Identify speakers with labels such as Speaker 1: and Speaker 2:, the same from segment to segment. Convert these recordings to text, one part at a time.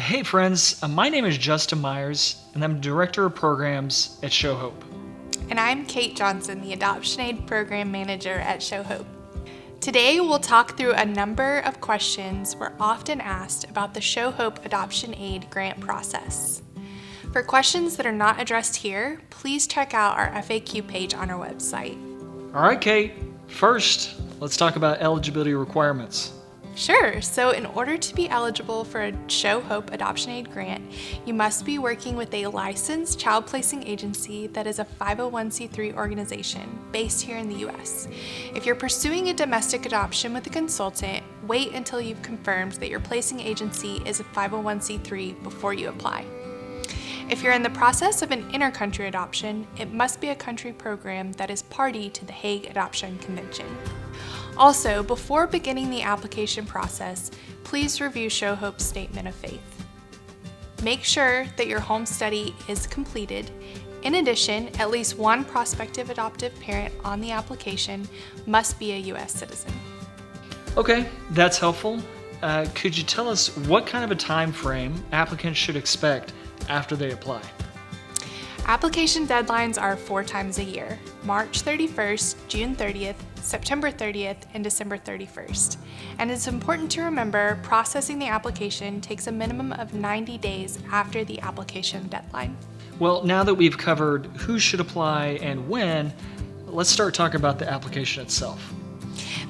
Speaker 1: Hey friends, my name is Justin Myers, and I'm Director of Programs at Show Hope.
Speaker 2: And I'm Kate Johnson, the Adoption Aid Program Manager at Show Hope. Today we'll talk through a number of questions we're often asked about the Show Hope Adoption Aid grant process. For questions that are not addressed here, please check out our FAQ page on our website.
Speaker 1: All right, Kate. First, let's talk about eligibility requirements.
Speaker 2: Sure. So in order to be eligible for a Show Hope Adoption Aid grant, you must be working with a licensed child placing agency that is a 501c3 organization based here in the U.S. If you're pursuing a domestic adoption with a consultant, wait until you've confirmed that your placing agency is a 501c3 before you apply. If you're in the process of an inter-country adoption, it must be a country program that is party to the Hague Adoption Convention. Also, before beginning the application process, please review Show Hope's Statement of Faith. Make sure that your home study is completed. In addition, at least one prospective adoptive parent on the application must be a U.S. citizen.
Speaker 1: Okay, that's helpful. Could you tell us what kind of a time frame applicants should expect after they apply?
Speaker 2: Application deadlines are 4 times a year: March 31st, June 30th, September 30th, and December 31st. And it's important to remember processing the application takes a minimum of 90 days after the application deadline.
Speaker 1: Well, now that we've covered who should apply and when, let's start talking about the application itself.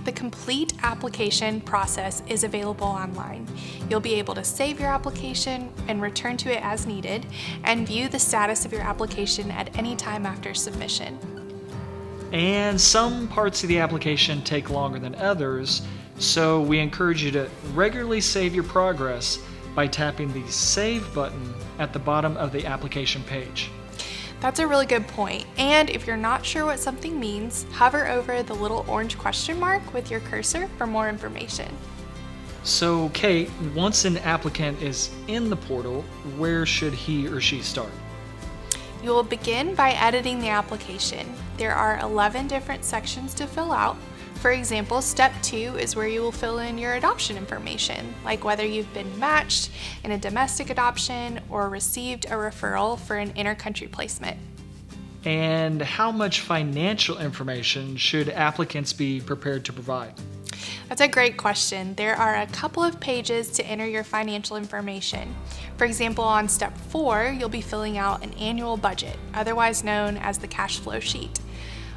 Speaker 2: The complete application process is available online. You'll be able to save your application and return to it as needed, and view the status of your application at any time after submission.
Speaker 1: And some parts of the application take longer than others, so we encourage you to regularly save your progress by tapping the Save button at the bottom of the application page.
Speaker 2: That's a really good point. And if you're not sure what something means, hover over the little orange question mark with your cursor for more information.
Speaker 1: So, Kate, once an applicant is in the portal, where should he or she start?
Speaker 2: You will begin by editing the application. There are 11 different sections to fill out. For example, step 2 is where you will fill in your adoption information, like whether you've been matched in a domestic adoption or received a referral for an inter-country placement.
Speaker 1: And how much financial information should applicants be prepared to provide?
Speaker 2: That's a great question. There are a couple of pages to enter your financial information. For example, on step 4, you'll be filling out an annual budget, otherwise known as the cash flow sheet.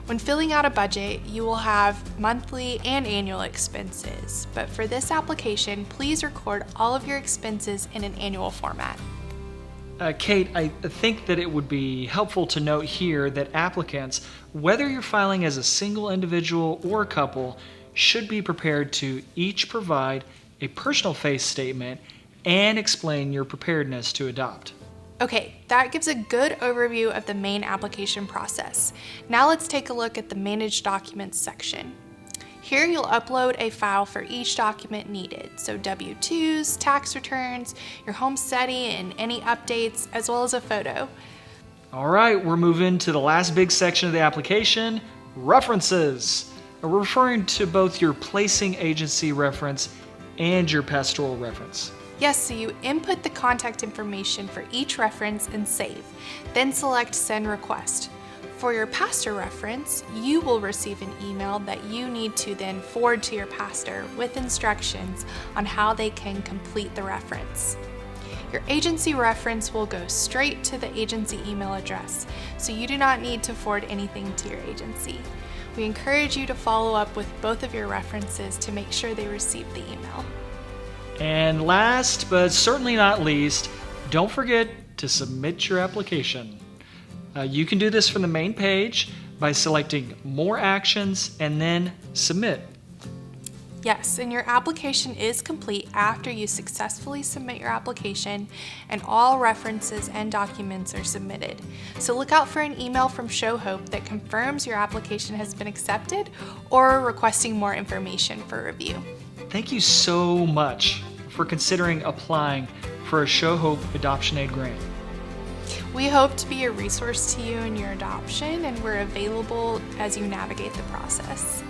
Speaker 2: When filling out a budget, you will have monthly and annual expenses, but for this application, please record all of your expenses in an annual format.
Speaker 1: Kate, I think that it would be helpful to note here that applicants, whether you're filing as a single individual or a couple, should be prepared to each provide a personal face statement and explain your preparedness to adopt.
Speaker 2: Okay, that gives a good overview of the main application process. Now let's take a look at the Manage Documents section. Here you'll upload a file for each document needed, so W-2s, tax returns, your home study, and any updates, as well as a photo.
Speaker 1: All right, we're moving to the last big section of the application, references. We're referring to both your placing agency reference and your pastoral reference.
Speaker 2: Yes, so you input the contact information for each reference and save, then select Send Request. For your pastor reference, you will receive an email that you need to then forward to your pastor with instructions on how they can complete the reference. Your agency reference will go straight to the agency email address, so you do not need to forward anything to your agency. We encourage you to follow up with both of your references to make sure they receive the email.
Speaker 1: And last, but certainly not least, don't forget to submit your application. You can do this from the main page by selecting More Actions and then Submit.
Speaker 2: Yes, and your application is complete after you successfully submit your application and all references and documents are submitted. So look out for an email from Show Hope that confirms your application has been accepted or requesting more information for review.
Speaker 1: Thank you so much for considering applying for a Show Hope Adoption Aid grant.
Speaker 2: We hope to be a resource to you in your adoption, and we're available as you navigate the process.